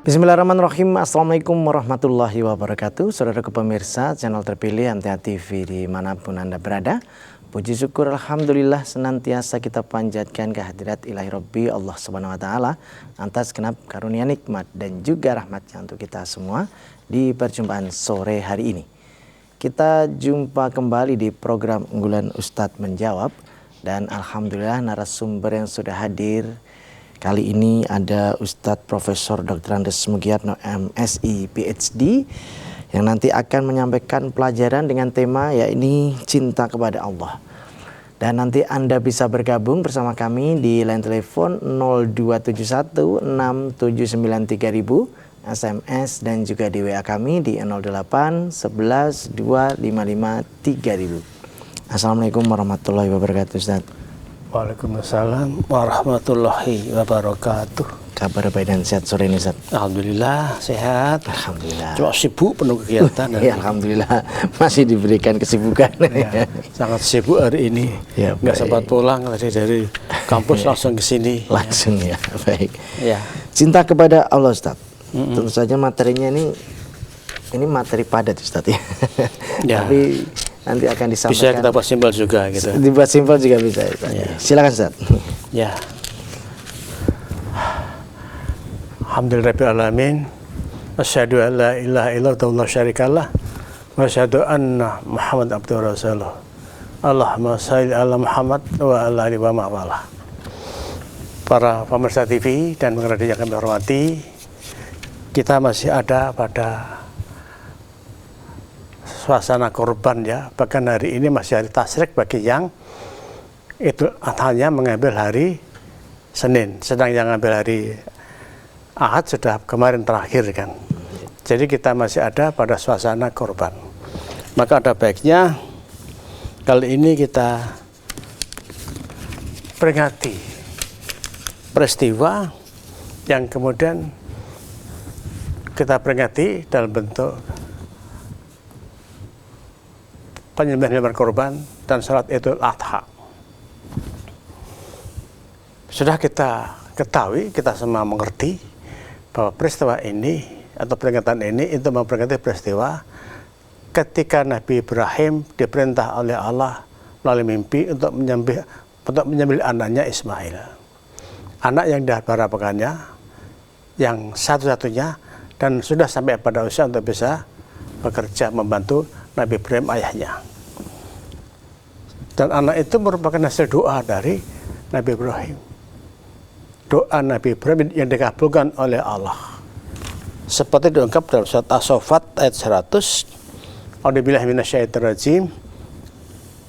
Bismillahirrahmanirrahim. Assalamualaikum warahmatullahi wabarakatuh. Saudara pemirsa channel terpilih MTA TV dimanapun Anda berada. Puji syukur Alhamdulillah senantiasa kita panjatkan kehadirat ilahi Rabbi Allah Subhanahu wa Ta'ala atas genap karunia nikmat dan juga rahmatnya untuk kita semua di perjumpaan sore hari ini. Kita jumpa kembali di program unggulan Ustadz Menjawab, dan Alhamdulillah narasumber yang sudah hadir kali ini ada Ustadz Profesor Dr. Andes Mugiyatno MSI PhD yang nanti akan menyampaikan pelajaran dengan tema yaitu cinta kepada Allah. Dan nanti Anda bisa bergabung bersama kami di line telepon 0271 6793000, SMS dan juga di WA kami di 08 11 255 3000. Assalamualaikum warahmatullahi wabarakatuh, Ustaz. Waalaikumsalam warahmatullahi wabarakatuh. Kabar baik dan sehat sore ini, Ustaz? Alhamdulillah sehat. Alhamdulillah. Cuma sibuk penuh kegiatan. Ya, alhamdulillah masih diberikan kesibukan. Ya, sangat sibuk hari ini. Ya, nggak sempat pulang dari kampus langsung ke sini. Langsung ya, baik. Ya. Cinta kepada Allah, Ustaz. Tentu saja materinya ini materi padat, Ustaz ya. Ya. Tapi nanti akan disampaikan. Bisa kita buat simpel juga gitu. Dibuat simpel juga bisa, Ustaz. Ya. Silakan, Ustaz. Ya. Alhamdulillahirabbil alamin. Asyhadu an la ilaha illallah wa syarikalah wa asyhadu anna Muhammad abduhu rasuluh. Allahumma shalli ala Muhammad wa ala alihi wa ma'walah. Para pemirsa TV dan pendengar yang kami hormati, kita masih ada pada suasana korban ya. Bahkan hari ini masih hari tasyrik bagi yang Idul Adha-nya mengambil hari Senin, sedang yang mengambil hari Ahad sudah kemarin terakhir kan. Jadi kita masih ada pada suasana korban. Maka ada baiknya kali ini kita peringati peristiwa yang kemudian kita peringati dalam bentuk penyembelihan korban dan salat Idul Adha. Sudah kita ketahui, kita semua mengerti bahwa peristiwa ini atau peringatan ini itu memperingati peristiwa ketika Nabi Ibrahim diperintah oleh Allah melalui mimpi untuk menyembelih anaknya Ismail, anak yang diharapkannya, yang satu-satunya, dan sudah sampai pada usia untuk bisa bekerja membantu Nabi Ibrahim ayahnya. Dan anak itu merupakan hasil doa dari Nabi Ibrahim. Doa Nabi Ibrahim yang dikabulkan oleh Allah. Seperti diungkap dalam surat As-Saffat ayat 100. A'udzubillahi minasyaitonir rajim.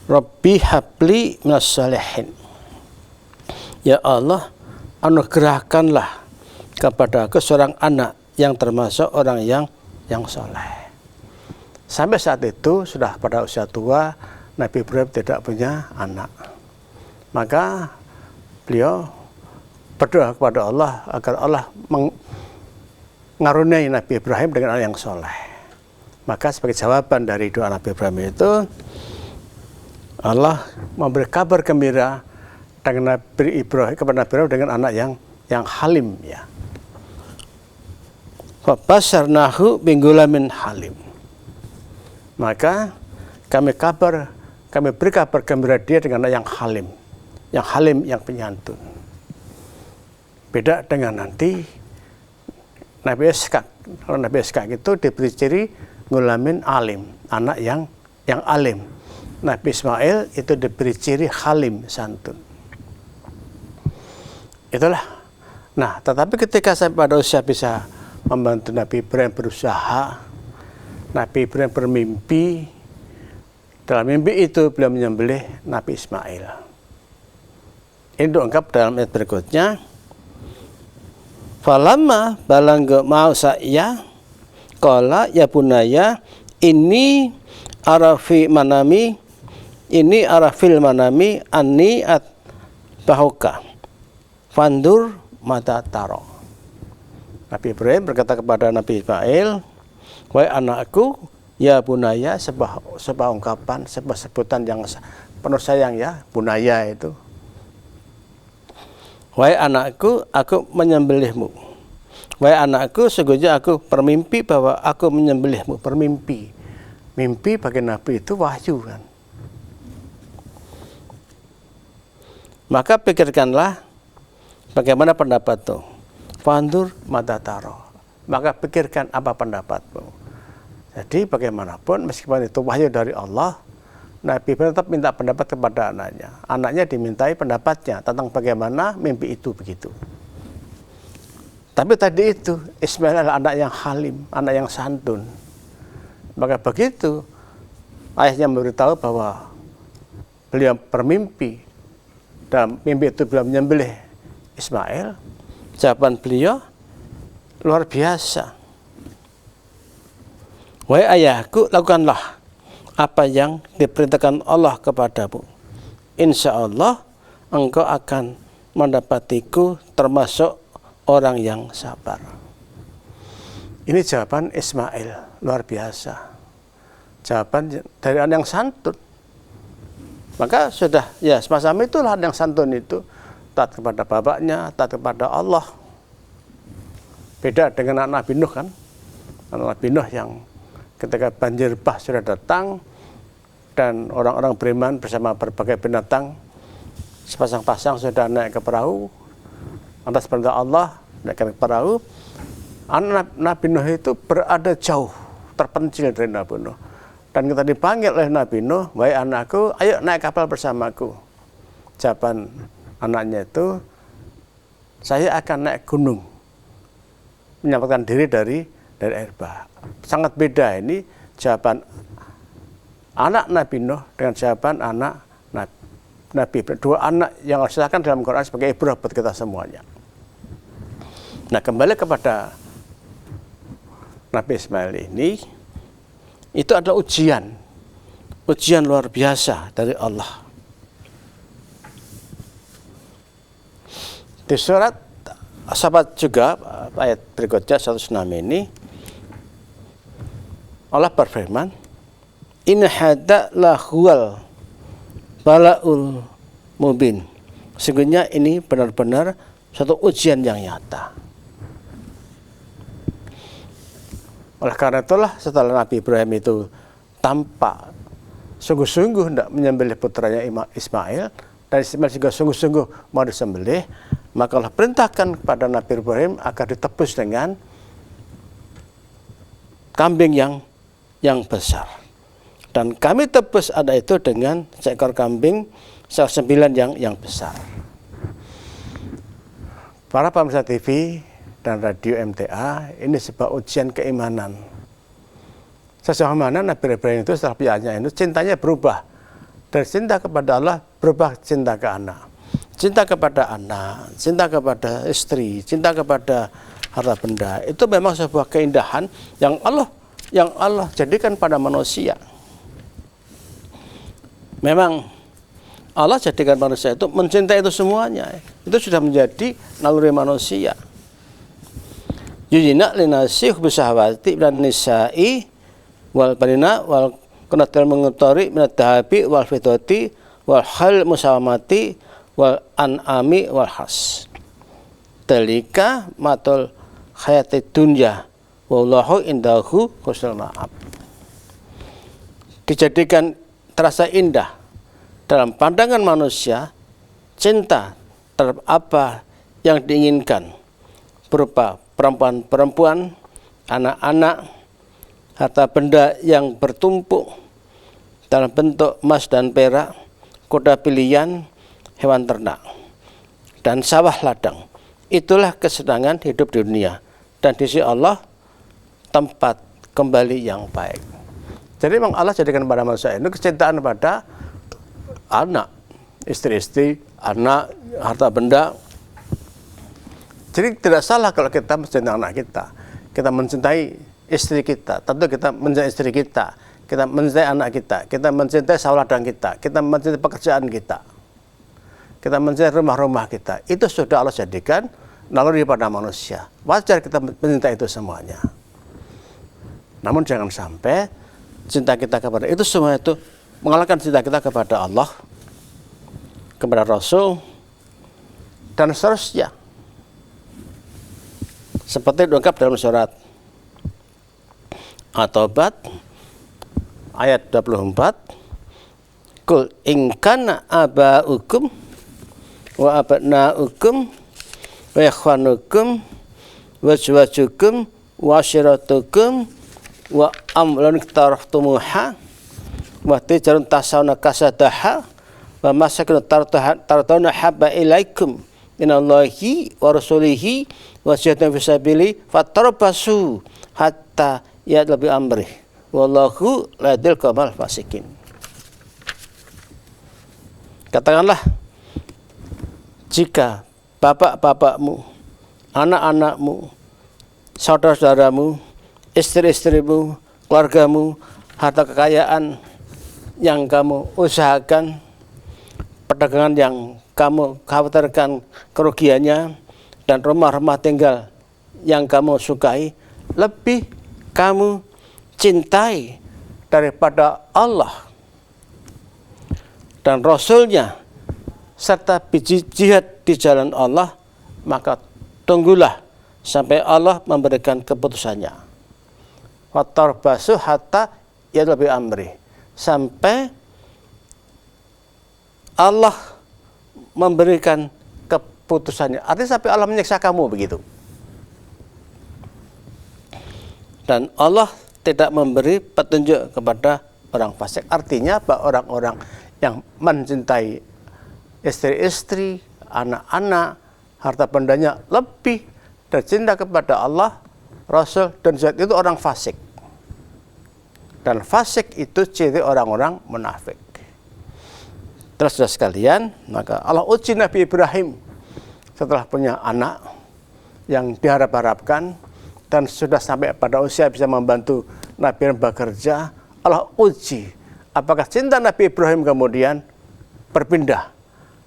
Rabbi habli minas shalihin. Ya Allah, anugerahkanlah kepada aku seorang anak yang termasuk orang yang soleh. Sampai saat itu sudah pada usia tua, Nabi Ibrahim tidak punya anak. Maka beliau berdoa kepada Allah agar Allah mengaruniai Nabi Ibrahim dengan anak yang soleh. Maka sebagai jawaban dari doa Nabi Ibrahim itu, Allah memberi kabar gembira dengan Nabi Ibrahim kepada Nabi Ibrahim dengan anak yang halim ya. Fabasyarnahu bingulamin halim. Maka kami beri kabar gembira dia dengan anak yang halim, yang penyantun. Beda dengan nanti Nabi Ishak. Kalau Nabi Ishak itu diberi ciri ngulamin alim, anak yang alim. Nabi Ismail itu diberi ciri halim, santun. Itulah. Nah, tetapi ketika sampai pada usia bisa membantu Nabi Ibrahim berusaha, Nabi Ibrahim bermimpi. Dalam mimpi itu beliau menyembelih Nabi Ismail. Ini diungkap dalam ayat berikutnya. Falamma balangga mau saya qala ya bunaya ini arafil manami anni at bahuka fandur mata taro. Nabi Ibrahim berkata kepada Nabi Ismail, wahai anakku, ya bunaya, sebuah ungkapan, sebuah sebutan yang penuh sayang ya, bunaya itu. Wahai anakku, aku menyembelihmu. Wahai anakku, sesungguhnya aku bermimpi bahwa aku menyembelihmu. Bermimpi. Mimpi bagi Nabi itu wahyu kan. Maka pikirkanlah bagaimana pendapatmu. Fandur madataro. Maka pikirkan apa pendapatmu. Jadi bagaimanapun meskipun itu wahyu dari Allah, Nabi Ibrahim tetap minta pendapat kepada anaknya. Anaknya dimintai pendapatnya tentang bagaimana mimpi itu begitu. Tapi tadi itu, Ismail adalah anak yang halim, anak yang santun. Maka begitu, ayahnya memberitahu bahwa beliau bermimpi, dalam mimpi itu beliau menyembelih Ismail, jawaban beliau luar biasa. Wahai ayahku, lakukanlah apa yang diperintahkan Allah kepadamu. Insya Allah, engkau akan mendapatiku termasuk orang yang sabar. Ini jawaban Ismail, luar biasa. Jawaban dari anak yang santun. Maka sudah, ya semacam itulah anak yang santun itu. Taat kepada bapaknya, taat kepada Allah. Beda dengan anak Nabi Nuh kan. Anak Nabi Nuh yang ketika banjir bah sudah datang, dan orang-orang beriman bersama berbagai binatang, sepasang-pasang sudah naik ke perahu, atas perintah Allah naik ke perahu. Anak Nabi Nuh itu berada jauh, terpencil dari Nabi Nuh. Dan kita dipanggil oleh Nabi Nuh, wahai anakku, ayo naik kapal bersamaku. Jawaban anaknya itu, saya akan naik gunung, menyelamatkan diri dari air bah. Sangat beda ini jawaban anak Nabi Nuh dengan jawaban anak Nabi. Dua anak yang Allah serahkan dalam Quran sebagai ibrah buat kita semuanya. Nah, kembali kepada Nabi Ismail ini, itu adalah ujian luar biasa dari Allah. Di surat Sabat juga ayat berikutnya 106 ini, Allah berfirman, in hada lahuwal balaul mubin. Sesungguhnya ini benar-benar satu ujian yang nyata. Oleh karena itulah setelah Nabi Ibrahim itu tampak sungguh-sungguh hendak menyembelih putranya Ismail, dan Ismail juga sungguh-sungguh mau disembelih, maka Allah perintahkan kepada Nabi Ibrahim agar ditebus dengan kambing yang besar. Dan kami tebus ada itu dengan seekor kambing 9 yang besar. Para pemirsa TV dan radio MTA, ini sebuah ujian keimanan. Sejauh mana Nabi Ibrahim itu setelah punyanya itu cintanya berubah. Dari cinta kepada Allah berubah cinta ke anak. Cinta kepada anak, cinta kepada istri, cinta kepada harta benda. Itu memang sebuah keindahan yang Allah jadikan pada manusia. Memang Allah jadikan manusia itu mencintai itu semuanya. Itu sudah menjadi naluri manusia. Yujina linasi hubusahwati dan nisa'i wal banina wal kunatil mengutori minat dahabi wal fitoti wal hal musawamati wal an'ami wal has. Dalika matul hayati dunya wallahu indahu husnul ma'ab. Dijadikan terasa indah dalam pandangan manusia cinta terhadap apa yang diinginkan berupa perempuan-perempuan, anak-anak, harta benda yang bertumpuk dalam bentuk emas dan perak, kuda pilihan, hewan ternak, dan sawah ladang. Itulah kesenangan hidup di dunia. Dan di sisi Allah, tempat kembali yang baik. Jadi memang Allah jadikan pada manusia ini kecintaan pada anak, istri-istri, anak, harta benda. Jadi tidak salah kalau kita mencintai anak kita. Kita mencintai istri kita. Tentu kita mencintai istri kita. Kita mencintai anak kita. Kita mencintai sawah ladang kita. Kita mencintai pekerjaan kita. Kita mencintai rumah-rumah kita. Itu sudah Allah jadikan naluri pada manusia. Wajar kita mencintai itu semuanya. Namun jangan sampai cinta kita kepada itu semua itu mengalahkan cinta kita kepada Allah, kepada Rasul, dan seterusnya. seperti diungkap dalam surat At-Taubah ayat 24, Qul in kana aba'ukum wa abna'ukum wa ikhwanukum wa azwajukum wa ashiratukum wa amlun taraftumuha wa tijarun tasawna kasadaha wa masakin tardawna habba ilaikum minallahi wa rasulihi wa jihadin fisabili fatarbasu hatta ya'labi amrih wallahu la yahdil qaumal fasikin. Katakanlah, jika bapak-bapakmu, anak-anakmu, saudara-saudaramu, istri-istrimu, keluargamu, harta kekayaan yang kamu usahakan, perdagangan yang kamu khawatirkan kerugiannya, dan rumah-rumah tinggal yang kamu sukai, lebih kamu cintai daripada Allah dan Rasul-Nya, serta jihad di jalan Allah, maka tunggulah sampai Allah memberikan keputusannya. Watarbasu hatta ya'labi amri, sampai Allah memberikan keputusannya. Artinya sampai Allah menyiksa kamu, begitu. Dan Allah tidak memberi petunjuk kepada orang fasik. Artinya bahwa orang-orang yang mencintai istri-istri, anak-anak, harta bendanya lebih dan cinta kepada Allah, Rasul, dan zat itu orang fasik. Dan fasik itu ciri orang-orang munafik. Terus saudara sekalian, maka Allah uji Nabi Ibrahim setelah punya anak yang diharap-harapkan dan sudah sampai pada usia bisa membantu Nabi Ibrahim bekerja. Allah uji apakah cinta Nabi Ibrahim kemudian berpindah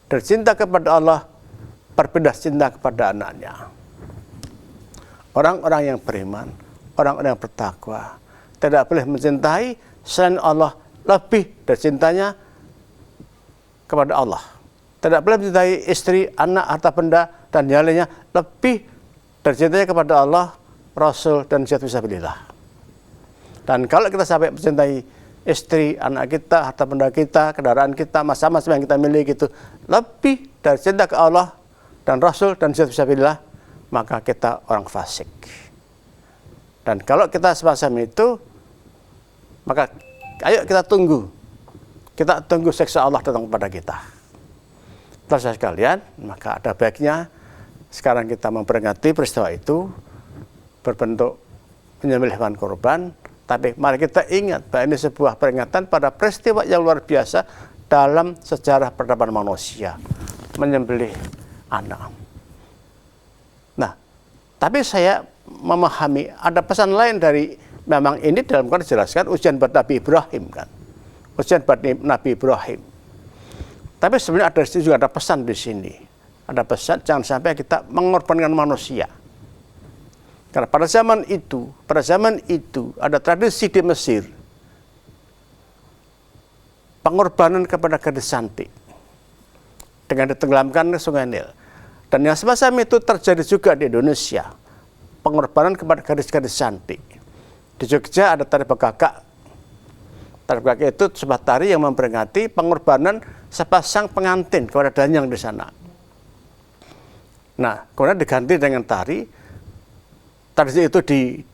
dari cinta kepada Allah, berpindah cinta kepada anaknya. Orang-orang yang beriman, orang-orang yang bertakwa tidak boleh mencintai selain Allah lebih dari cintanya kepada Allah. Tidak boleh mencintai istri, anak, harta benda, dan yang lainnya lebih dari cintanya kepada Allah, Rasul, dan jihad fisabilillah. Dan kalau kita sampai mencintai istri, anak kita, harta benda kita, kendaraan kita, masa-masa yang kita miliki itu lebih dari cinta ke Allah dan Rasul dan jihad fisabilillah, maka kita orang fasik. Dan kalau kita semacam itu, maka ayo kita tunggu siksa Allah datang kepada kita. Terus sekalian, maka ada baiknya sekarang kita memperingati peristiwa itu berbentuk penyembelih hewan kurban. Tapi mari kita ingat bahwa ini sebuah peringatan pada peristiwa yang luar biasa dalam sejarah peradaban manusia, menyembelih anak. Nah, tapi saya memahami ada pesan lain dari, memang ini dalam Quran dijelaskan ujian buat Nabi Ibrahim kan, ujian buat Nabi Ibrahim. Tapi sebenarnya juga ada pesan di sini, ada pesan jangan sampai kita mengorbankan manusia. Karena pada zaman itu ada tradisi di Mesir pengorbanan kepada gadis cantik dengan ditenggelamkan ke Sungai Nil. Dan yang semacam itu terjadi juga di Indonesia, pengorbanan kepada gadis-gadis cantik. Di Jogja ada tari begagak. Tari begagak itu sebuah tari yang memperingati pengorbanan sepasang pengantin kepada danyang di sana. Nah, kemudian diganti dengan tari itu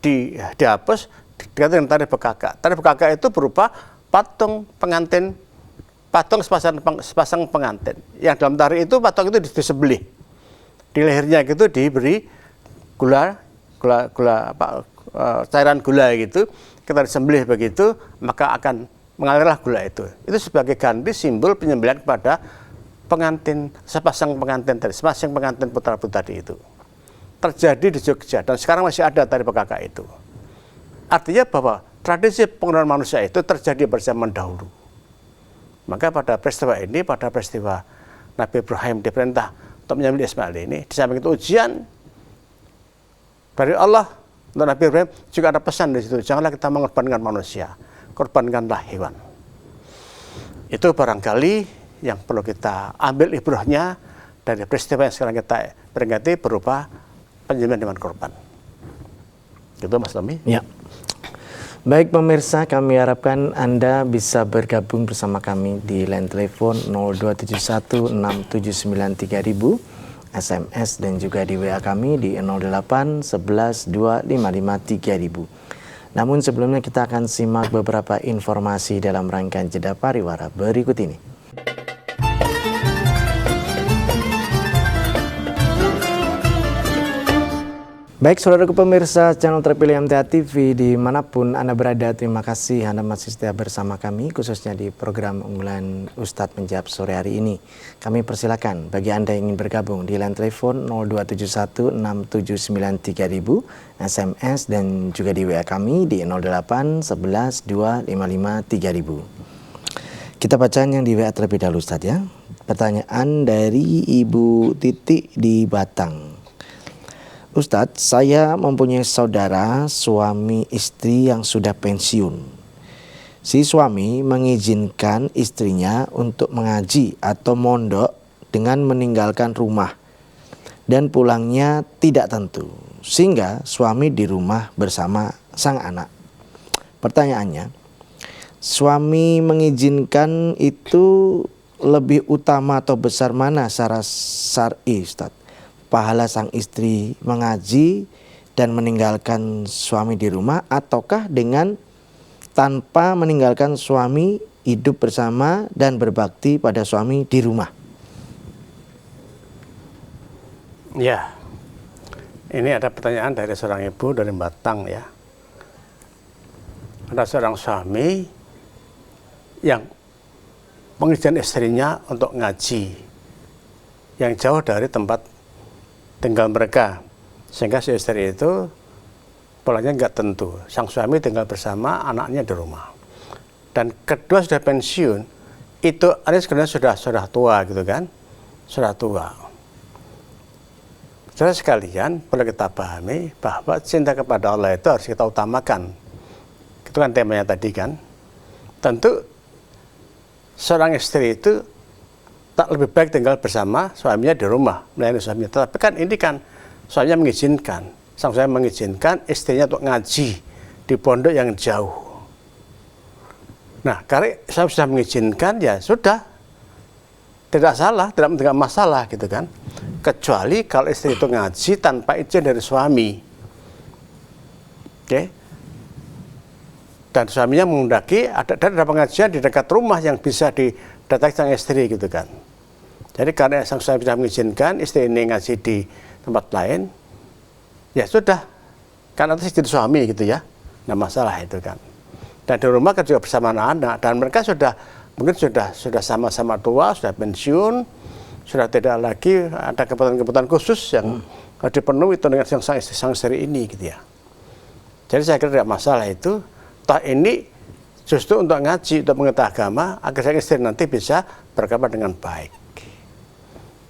dihapus, diganti dengan tari begagak. Tari begagak itu berupa patung pengantin, patung sepasang pengantin. Yang dalam tari itu patung itu disembelih. Di lehernya gitu diberi cairan gula gitu. Kita disembelih begitu, maka akan mengalirlah gula itu. Itu sebagai ganti simbol penyembelihan kepada pengantin, sepasang pengantin putra-putri tadi itu. Terjadi di Jogja dan sekarang masih ada tari begagak itu. Artinya bahwa tradisi pengorbanan manusia itu terjadi pada zaman dahulu. Maka pada peristiwa ini, pada peristiwa Nabi Ibrahim diperintah untuk menyembelih Ismail ini, di samping itu ujian dari Allah untuk Nabi Ibrahim, juga ada pesan di situ, janganlah kita mengorbankan manusia, korbankanlah hewan. Itu barangkali yang perlu kita ambil ibrahnya dari peristiwa yang sekarang kita peringati berupa penyembelihan hewan kurban. Gitu Mas Tommy. Ya. Baik pemirsa, kami harapkan Anda bisa bergabung bersama kami di line telepon 02716793.000, SMS dan juga di WA kami di 08 11 255 3000. Namun sebelumnya kita akan simak beberapa informasi dalam rangkaian jeda pariwara berikut ini. Baik saudaraku pemirsa channel terpilih MTA TV dimanapun Anda berada, terima kasih Anda masih setia bersama kami khususnya di program unggulan Ustadz Menjawab sore hari ini. Kami persilakan bagi Anda yang ingin bergabung di line telepon 02716793.000, SMS dan juga di WA kami di 08 11 255 3000. Kita bacaan yang di WA terlebih dahulu Ustadz ya. Pertanyaan dari Ibu Titi di Batang. Ustadz, saya mempunyai saudara suami istri yang sudah pensiun. Si suami mengizinkan istrinya untuk mengaji atau mondok dengan meninggalkan rumah dan pulangnya tidak tentu, sehingga suami di rumah bersama sang anak. Pertanyaannya, suami mengizinkan itu lebih utama atau besar mana secara syar'i, Ustadz? Pahala sang istri mengaji dan meninggalkan suami di rumah, ataukah dengan tanpa meninggalkan suami hidup bersama dan berbakti pada suami di rumah? Ya, ini ada pertanyaan dari seorang ibu dari Batang ya. Ada seorang suami yang mengizinkan istrinya untuk ngaji yang jauh dari tempat tinggal mereka, sehingga si istri itu polanya nggak tentu. Sang suami tinggal bersama anaknya di rumah, dan kedua sudah pensiun. Itu artinya sebenarnya sudah tua gitu kan, sudah tua. Saudara sekalian, perlu kita pahami bahwa cinta kepada Allah itu harus kita utamakan. Itu kan temanya tadi kan. Tentu seorang istri itu tak lebih baik tinggal bersama suaminya di rumah, melayani suaminya. Tetapi kan ini kan suaminya mengizinkan, sang suami mengizinkan istrinya untuk ngaji di pondok yang jauh. Nah, karena suami sudah mengizinkan, ya sudah, tidak salah, tidak masalah gitu kan. Kecuali kalau istri itu ngaji tanpa izin dari suami. Oke. Dan suaminya mengundaki ada pengajian di dekat rumah yang bisa didatangi sang istri gitu kan. Jadi karena sang suami sudah mengizinkan istri ini ngaji di tempat lain, ya sudah, kan atas istri suami gitu ya, nggak masalah itu kan. Dan di rumah kan juga bersama anak-anak, dan mereka mungkin sudah sama-sama tua, sudah pensiun, sudah tidak lagi ada kebutuhan-kebutuhan khusus yang dipenuhi itu dengan sang istri ini gitu ya. Jadi saya kira tidak masalah itu. Toh ini justru untuk ngaji, untuk mengetahui agama, agar sang istri nanti bisa beragama dengan baik.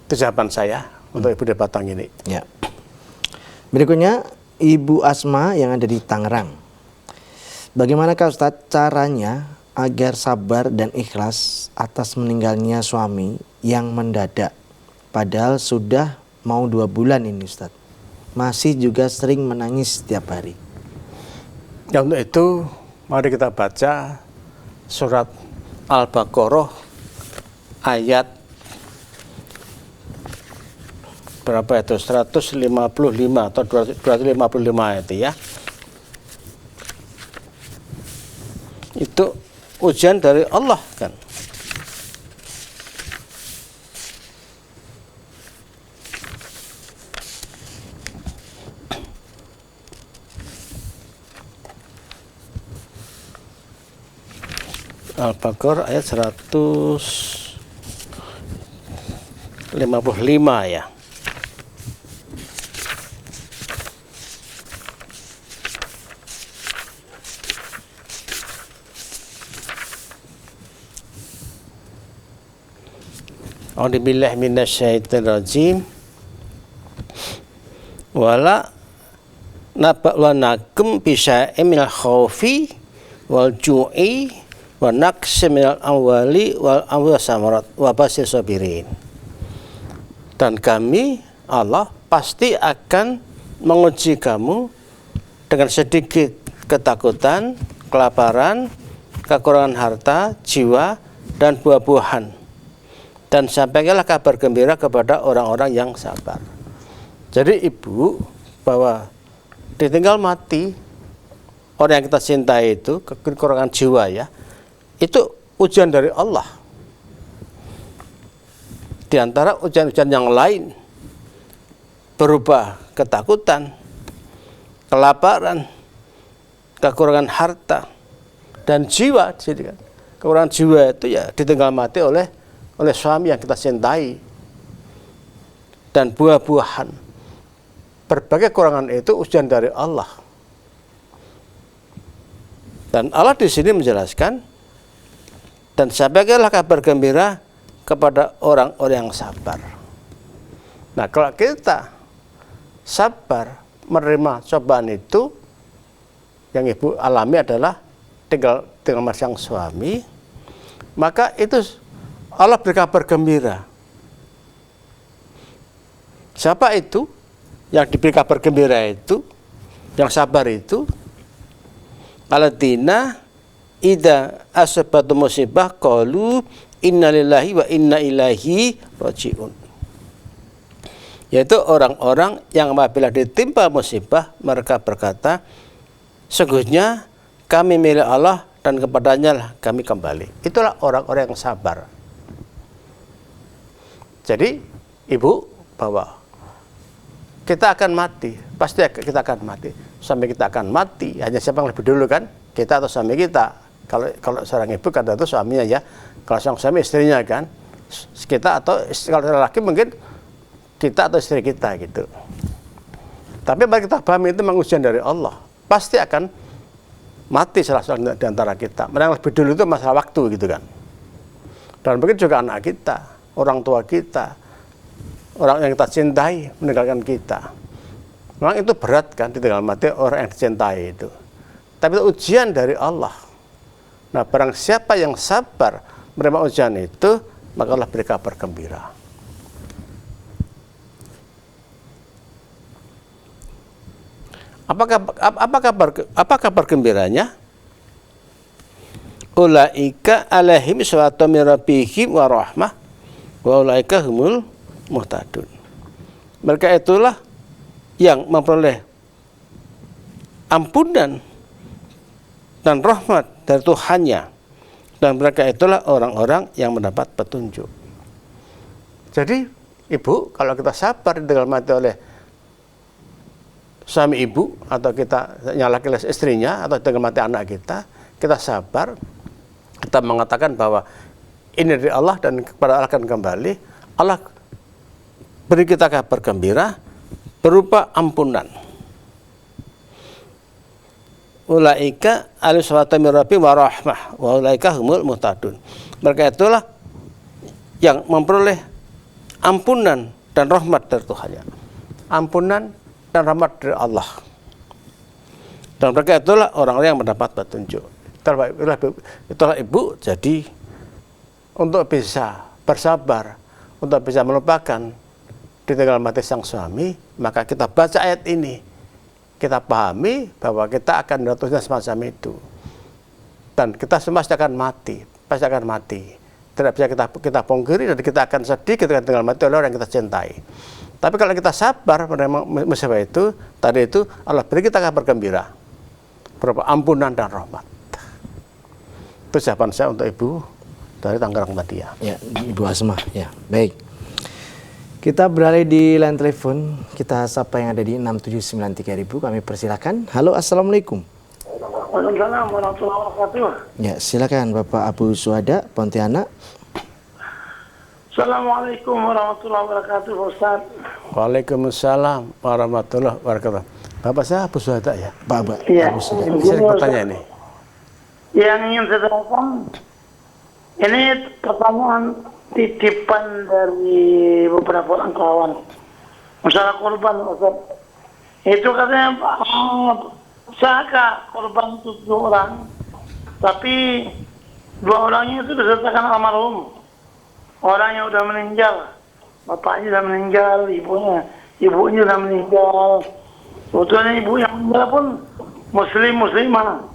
Itu jawaban saya untuk Ibu di Batang ini. Ya. Berikutnya Ibu Asma yang ada di Tangerang. Bagaimanakah Ustadz caranya agar sabar dan ikhlas atas meninggalnya suami yang mendadak? Padahal sudah mau 2 bulan ini Ustadz. Masih juga sering menangis setiap hari. Ya, untuk itu mari kita baca surat Al-Baqarah ayat berapa itu? 155 atau 255 itu ya. Itu ujian dari Allah kan. Al-Baqarah ayat 155 ya. A'udzubillahi minasyaitonirrajim. Wala nabluwannakum bisyai'in minal khaufi wal ju'i wa naqsin minal amwali wal anfusi samarat wa basyiris sabirin. Dan kami Allah pasti akan menguji kamu dengan sedikit ketakutan, kelaparan, kekurangan harta, jiwa, dan buah-buahan. Dan sampaikanlah kabar gembira kepada orang-orang yang sabar. Jadi ibu, bahwa ditinggal mati orang yang kita cintai itu, kekurangan jiwa ya, itu ujian dari Allah. Di antara ujian-ujian yang lain berupa ketakutan, kelaparan, kekurangan harta, dan jiwa. Jadi kan, kekurangan jiwa itu ya ditinggal mati oleh suami yang kita cintai. Dan buah-buahan. Berbagai kekurangan itu ujian dari Allah. Dan Allah di sini menjelaskan, dan sampaikanlah kabar gembira kepada orang-orang yang sabar. Nah, kalau kita sabar menerima cobaan itu, yang ibu alami adalah tinggal mas sang suami, maka itu Allah beri kabar gembira. Siapa itu yang diberi kabar gembira itu, yang sabar itu? Alladzina idza asabatu musibah qalu innalillahi wa inna ilaihi rajiun. Yaitu orang-orang yang apabila ditimpa musibah mereka berkata, sesungguhnya kami milik Allah dan kepadanya lah kami kembali. Itulah orang-orang yang sabar. Jadi ibu, bahwa kita akan mati, pasti kita akan mati. Suami kita akan mati, hanya siapa yang lebih dulu kan? Kita atau suami kita. Kalau seorang ibu kata itu suaminya ya, kalau sang suami istrinya kan, kita atau kalau laki mungkin kita atau istri kita gitu. Tapi bagi kita pahami itu memang ujian dari Allah, pasti akan mati salah satu di antara kita. Yang lebih dulu itu masalah waktu gitu kan. Dan begitu juga anak kita, orang tua kita, orang yang kita cintai meninggalkan kita. Memang itu berat kan, ditinggal mati orang yang dicintai itu. Tapi itu ujian dari Allah. Nah, barang siapa yang sabar menerima ujian itu, maka Allah beri kabar gembira. Apa kabar gembiranya? Ulaika alaihim salatu min rabbihim wa rahmah wa ulaika humul muhtadun. Mereka itulah yang memperoleh ampunan dan rahmat dari Tuhannya, dan mereka itulah orang-orang yang mendapat petunjuk. Jadi ibu, kalau kita sabar ditinggal mati oleh suami ibu, atau kita nyalakan istrinya, atau ditinggal mati anak kita sabar, kita mengatakan bahwa ini dari Allah dan kepada Allah akan kembali. Allah beri kita kabar gembira berupa ampunan. Ulaika aliswata min rabbi wa rahmah wa ulaika humul muhtadun. Mereka itulah yang memperoleh ampunan dan rahmat dari Tuhannya. Ampunan dan rahmat dari Allah. Dan mereka itulah orang-orang yang mendapat petunjuk. Itulah ibu, jadi untuk bisa bersabar, untuk bisa melupakan ditinggal mati sang suami, maka kita baca ayat ini. Kita pahami bahwa kita akan jatuhnya semacam itu, dan kita semua pasti akan mati, tidak bisa kita pungkiri, dan kita akan sedih ketika tinggal mati oleh orang yang kita cintai. Tapi kalau kita sabar menerima musibah itu, tadi itu Allah beri kita kabar gembira berupa ampunan dan rahmat. Itu jawaban saya untuk ibu dari Tangerang tadi ya. Ya, Ibu Asma. Ya, baik. Kita beralih di line telepon, kita sapa yang ada di 6793000, kami persilakan. Halo, assalamualaikum. Waalaikumsalam warahmatullahi wabarakatuh. Ya, silakan Bapak Abu Suhada, Pontianak. Assalamualaikum warahmatullahi wabarakatuh, Ustaz. Waalaikumsalam warahmatullahi wabarakatuh. Bapak saya Abu Suhada ya? Bapak Ya. Abu Suhada. Bisa bertanya ini? Yang ingin saya tanyakan, ini pertanyaan titipan dari beberapa orang kawan. Masalah korban, Ustaz. Itu katanya saka korban itu 2 orang, tapi 2 orangnya itu disertakan almarhum. Orang yang udah meninggal, bapaknya sudah meninggal, ibunya sudah meninggal. Sebetulnya ibu yang meninggal pun muslimah.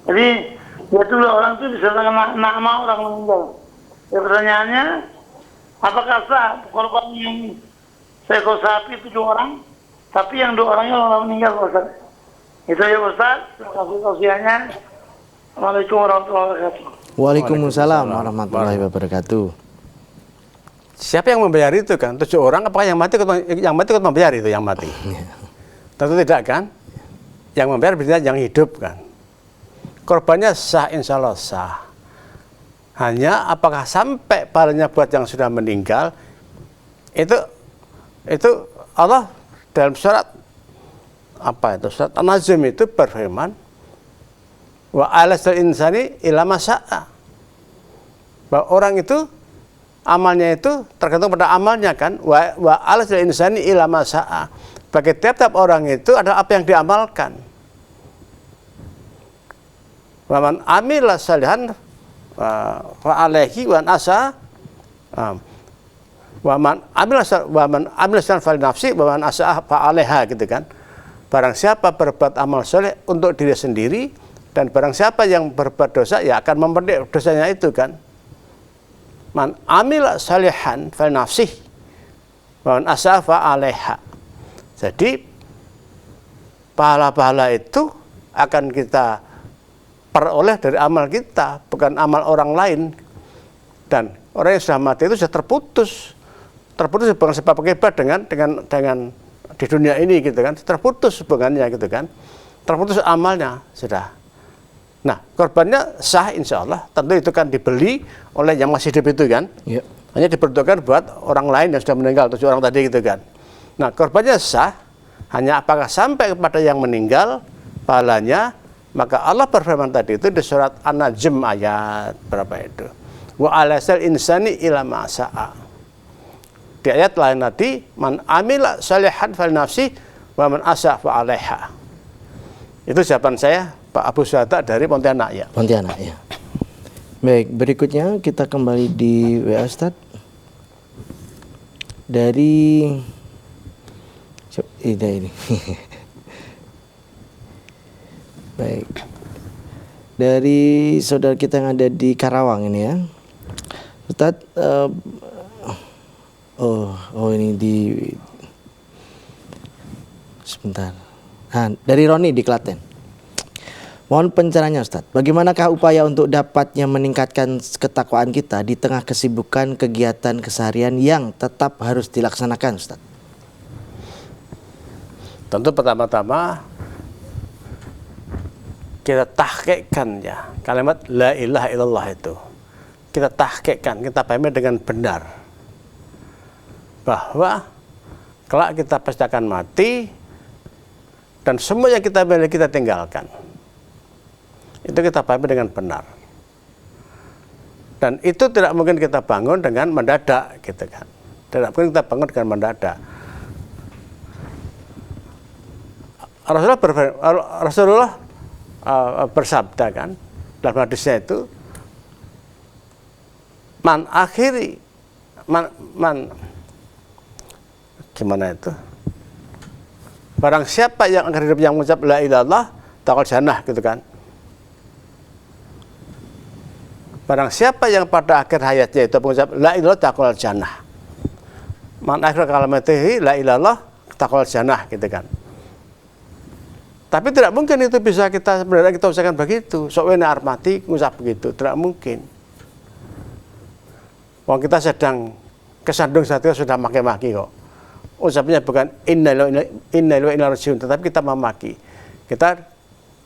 Jadi itu orang itu disertakan nama orang meninggal. Ya, pertanyaannya, apakah sah korban yang seekor sapi 7 orang, tapi yang 2 orangnya orang meninggal, Ustaz? Itu ya Ustaz. Terima kasih tausiahnya. Assalamualaikum warahmatullahi wabarakatuh. Waalaikumsalam warahmatullahi wabarakatuh. Siapa yang membayar itu kan? 7 orang, apakah yang mati ikut membayar itu yang mati? Tentu tidak kan? Yang membayar biasanya yang hidup kan? Korbannya sah, insya Allah sah. Hanya apakah sampai pahalanya buat yang sudah meninggal, itu Allah dalam surat apa itu? Surat An-Najm itu berfirman, wa alasal insani ila masa'a. Bahwa orang itu amalnya itu tergantung pada amalnya kan, wa alasal insani ila masa'a. Bagi tiap-tiap orang itu adalah apa yang diamalkan. Wa man amila salihan fa alaihi wa asa wa man amila salihan fa nafsi wa man asa fa alaiha, gitu kan. Barang siapa berbuat amal soleh untuk diri sendiri, dan barang siapa yang berbuat dosa ya akan memperoleh dosanya itu kan. Man amila salihan fa nafsi wa man asa fa alaiha. Jadi pahala-pahala itu akan kita peroleh dari amal kita, bukan amal orang lain. Dan orang yang sudah mati itu sudah terputus bukan sebab akibat dengan di dunia ini, gitu kan, terputus hubungannya, gitu kan, terputus amalnya sudah. Nah, korbannya sah insya Allah, tentu itu kan dibeli oleh yang masih hidup itu kan, hanya diperuntukkan buat orang lain yang sudah meninggal, 7 orang tadi, gitu kan. Nah, korbannya sah, hanya apakah sampai kepada yang meninggal pahalanya. Maka Allah berfirman tadi itu di surat An-Najm ayat berapa itu? Wa alasal insani ila ma sa'a. Di ayat lain tadi, man amila salihan fal nafsi wa man asa fa alaiha. Itu jawaban saya, Pak Abu Syahada dari Pontianak ya. Pontianak ya. Baik, berikutnya kita kembali di WA Ustaz. Dari ini. Baik. Dari saudara kita yang ada di Karawang ini ya. Ustaz, ini sebentar. Nah, dari Roni di Klaten. Mohon pencerahannya Ustaz. Bagaimanakah upaya untuk dapatnya meningkatkan ketakwaan kita di tengah kesibukan kegiatan keseharian yang tetap harus dilaksanakan, Ustaz? Tentu pertama-tama kita tahqiqkan ya kalimat la ilaha illallah itu. Kita tahqiqkan, kita pahami dengan benar bahwa kelak kita pasti akan mati dan semua yang kita miliki kita tinggalkan. Itu kita pahami dengan benar. Dan itu tidak mungkin kita bangun dengan mendadak, gitu kan. Tidak mungkin kita bangun dengan mendadak. Rasulullah bersabda kan dalam hadisnya itu, gimana itu, barang siapa yang akhir hidup yang mengucap la ilallah taqal jannah, gitu kan. Barang siapa yang pada akhir hayatnya itu mengucap la ilallah taqal jannah, man akhir kalamatihi la ilallah taqal jannah, gitu kan. Tapi tidak mungkin itu bisa kita sebenarnya kita usahakan begitu. Sok wene arep mati ngucap begitu, tidak mungkin. Wong kita sedang kesandung saat itu sudah maki-maki kok. Ucapnya bukan innalillahi wa inna ilaihi raji'un, tetapi kita memaki. Kita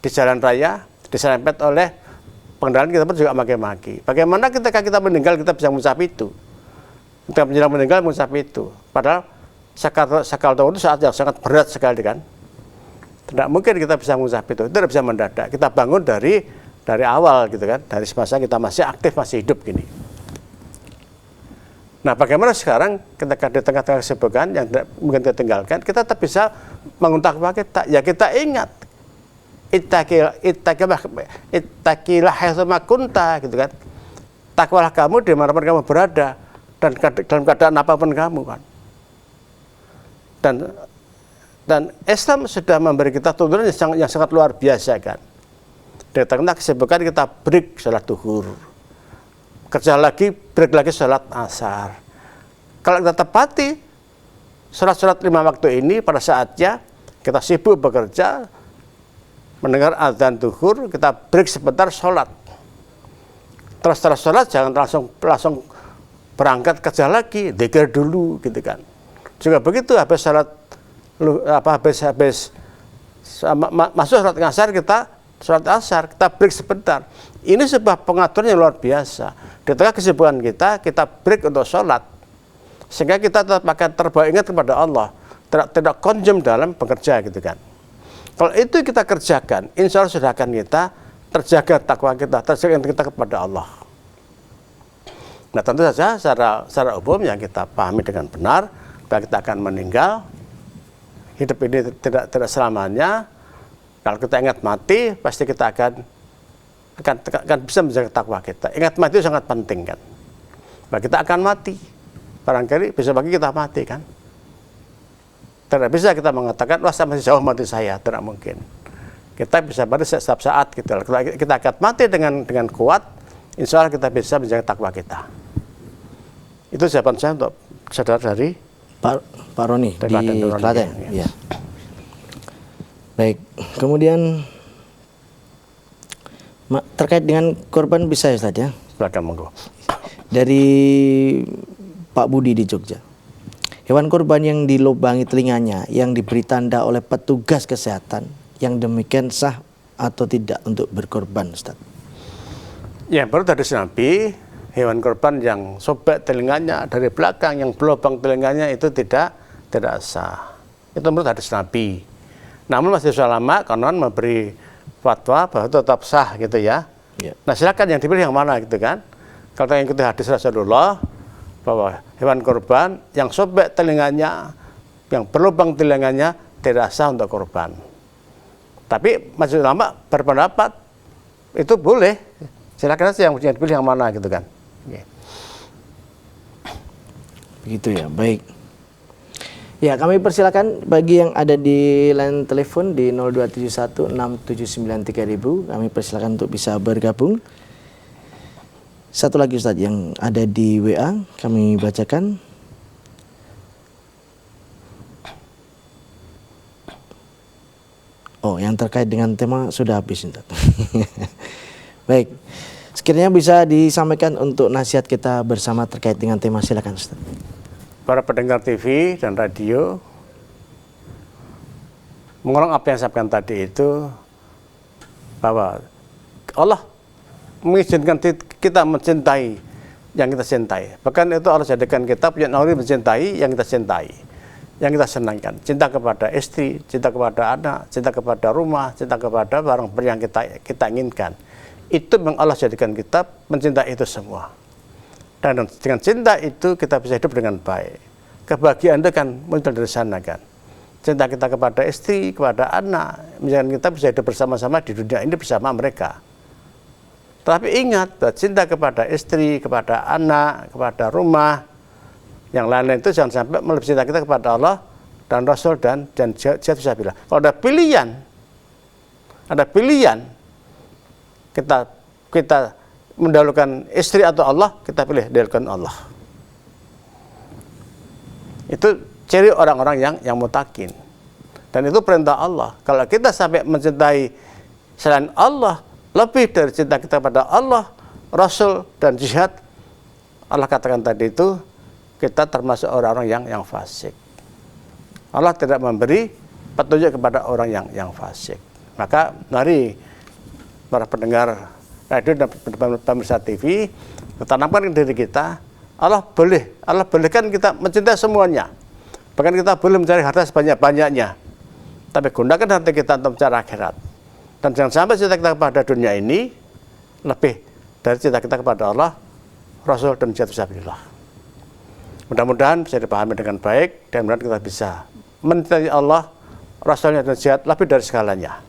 di jalan raya diserempet oleh pengendara, kita pun juga maki-maki. Bagaimana ketika kita meninggal kita bisa mengucap itu? Ketika menjelang meninggal mengucap itu. Padahal sakal tahun itu saat yang sangat berat sekali kan. Tidak mungkin kita bisa mengucap itu tidak bisa mendadak. Kita bangun dari awal, gitu kan, dari semasa kita masih aktif, masih hidup gini. Nah, bagaimana sekarang ketika di tengah-tengah kesibukan yang tidak mungkin kita tinggalkan, kita tetap bisa menguntak kita. Ya kita ingat, ittaqilah haitsu ma kunta, gitu kan. Takwalah kamu di mana-mana kamu berada dan dalam keadaan apapun kamu kan. Dan Dan Islam sudah memberi kita tuntunan yang sangat luar biasa kan. Di tengah kesibukan kita break sholat duhur, kerja lagi, break lagi sholat asar. Kalau kita tepati sholat-sholat 5 waktu ini pada saatnya kita sibuk bekerja, mendengar azan duhur, kita break sebentar sholat. Terus sholat jangan langsung berangkat kerja lagi, dzikir dulu gitu kan. Juga begitu habis sholat habis masuk sholat asar, kita sholat asar, kita break sebentar. Ini sebuah pengaturan yang luar biasa. Di tengah kesibukan kita break untuk sholat, sehingga kita tetap akan terbawa ingat kepada Allah, tidak konjem dalam bekerja gitu kan. Kalau itu kita kerjakan, insya Allah sudah akan kita terjaga takwa kita, terjaga kita kepada Allah. Nah tentu saja secara umum yang kita pahami dengan benar, bahwa kita akan meninggal. Hidup ini tidak selamanya. Kalau kita ingat mati, pasti kita akan bisa menjaga takwa kita. Ingat mati itu sangat penting kan. Bahwa kita akan mati. Barangkali bisa bagi kita mati kan. Tidak bisa kita mengatakan, wah masih jauh mati saya. Tidak mungkin. Kita bisa mati setiap saat gitu. Kita akan mati dengan kuat, insya Allah kita bisa menjaga takwa kita. Itu jawaban saya untuk saudara dari Pak Roni di Klaten. Ya. Baik, kemudian terkait dengan korban bisa ya Ustaz ya? Silakan monggo. Dari Pak Budi di Jogja. Hewan korban yang dilubangi telinganya yang diberi tanda oleh petugas kesehatan yang demikian sah atau tidak untuk berkorban Ustaz? Ya, baru tadi Nabi, hewan korban yang sobek telinganya dari belakang, yang berlubang telinganya itu tidak sah. Itu menurut hadis Nabi. Namun masih ulama konon memberi fatwa bahwa itu tetap sah gitu ya. Nah silakan yang dipilih yang mana gitu kan. Kalau kita ikuti hadis Rasulullah bahwa hewan korban yang sobek telinganya, yang berlubang telinganya tidak sah untuk korban. Tapi masih ulama berpendapat itu boleh. Silakan saja yang dipilih yang mana gitu kan. Begitu ya, baik. Ya, kami persilakan bagi yang ada di line telepon di 02716793.000, kami persilakan untuk bisa bergabung. Satu lagi Ustadz yang ada di WA, kami bacakan. Oh, yang terkait dengan tema sudah habis Ustadz. Baik. Sekiranya bisa disampaikan untuk nasihat kita bersama terkait dengan tema, silakan Ustaz. Para pendengar TV dan radio, mengulang apa yang saya sampaikan tadi itu, bahwa Allah mengizinkan kita mencintai yang kita cintai. Bahkan itu Allah jadikan kita punya naluri mencintai yang kita cintai, yang kita senangkan. Cinta kepada istri, cinta kepada anak, cinta kepada rumah, cinta kepada barang yang kita inginkan. Itu memang Allah jadikan kita mencintai itu semua. Dan dengan cinta itu kita bisa hidup dengan baik. Kebahagiaan itu kan muncul dari sana kan. Cinta kita kepada istri, kepada anak, menjadikan kita bisa hidup bersama-sama di dunia ini bersama mereka. Tapi ingat bahwa cinta kepada istri, kepada anak, kepada rumah, yang lain-lain itu jangan sampai melebihi cinta kita kepada Allah dan Rasul dan jihad fisabilillah. Kalau ada pilihan, kita mendahulukan istri atau Allah, kita pilih dahulukan Allah. Itu ciri orang-orang yang mutakin. Dan itu perintah Allah. Kalau kita sampai mencintai selain Allah lebih dari cinta kita pada Allah, Rasul dan jihad, Allah katakan tadi itu kita termasuk orang-orang yang fasik. Allah tidak memberi petunjuk kepada orang yang fasik. Maka mari para pendengar radio dan pemirsa TV, tanamkan diri kita, Allah bolehkan kita mencintai semuanya. Bahkan kita boleh mencari harta sebanyak-banyaknya, tapi gunakan hati kita untuk mencari akhirat. Dan jangan sampai cinta kita kepada dunia ini lebih dari cinta kita kepada Allah, Rasul dan jihad fisabilillah. Mudah-mudahan bisa dipahami dengan baik dan mudah-mudahan kita bisa mencintai Allah, Rasulnya dan jihad lebih dari segalanya.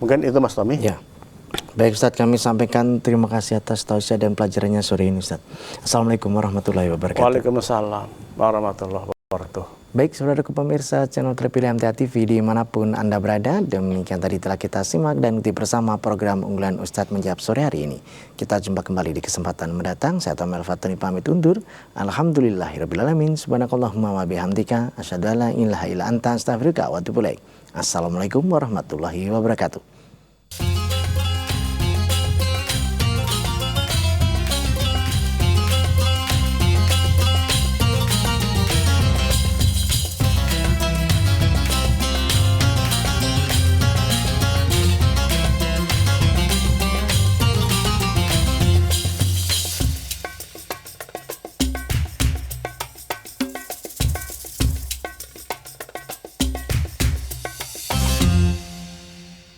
Mungkin itu Mas Tommy. Ya. Baik Ustaz, kami sampaikan terima kasih atas tausiah dan pelajarannya sore ini Ustaz. Assalamualaikum warahmatullahi wabarakatuh. Waalaikumsalam warahmatullahi wabarakatuh. Baik, saudaraku pemirsa channel terpilih MTA TV dimanapun Anda berada, demikian tadi telah kita simak dan ikuti bersama program unggulan Ustadz Menjawab sore hari ini. Kita jumpa kembali di kesempatan mendatang. Saya Tomel Fatoni pamit undur. Alhamdulillahirrabbilalamin. Subhanakallahumma wa bihamdika. Asyhadu an la ilaha illa anta astaghfiruka wa atubu ilaik. Assalamualaikum warahmatullahi wabarakatuh.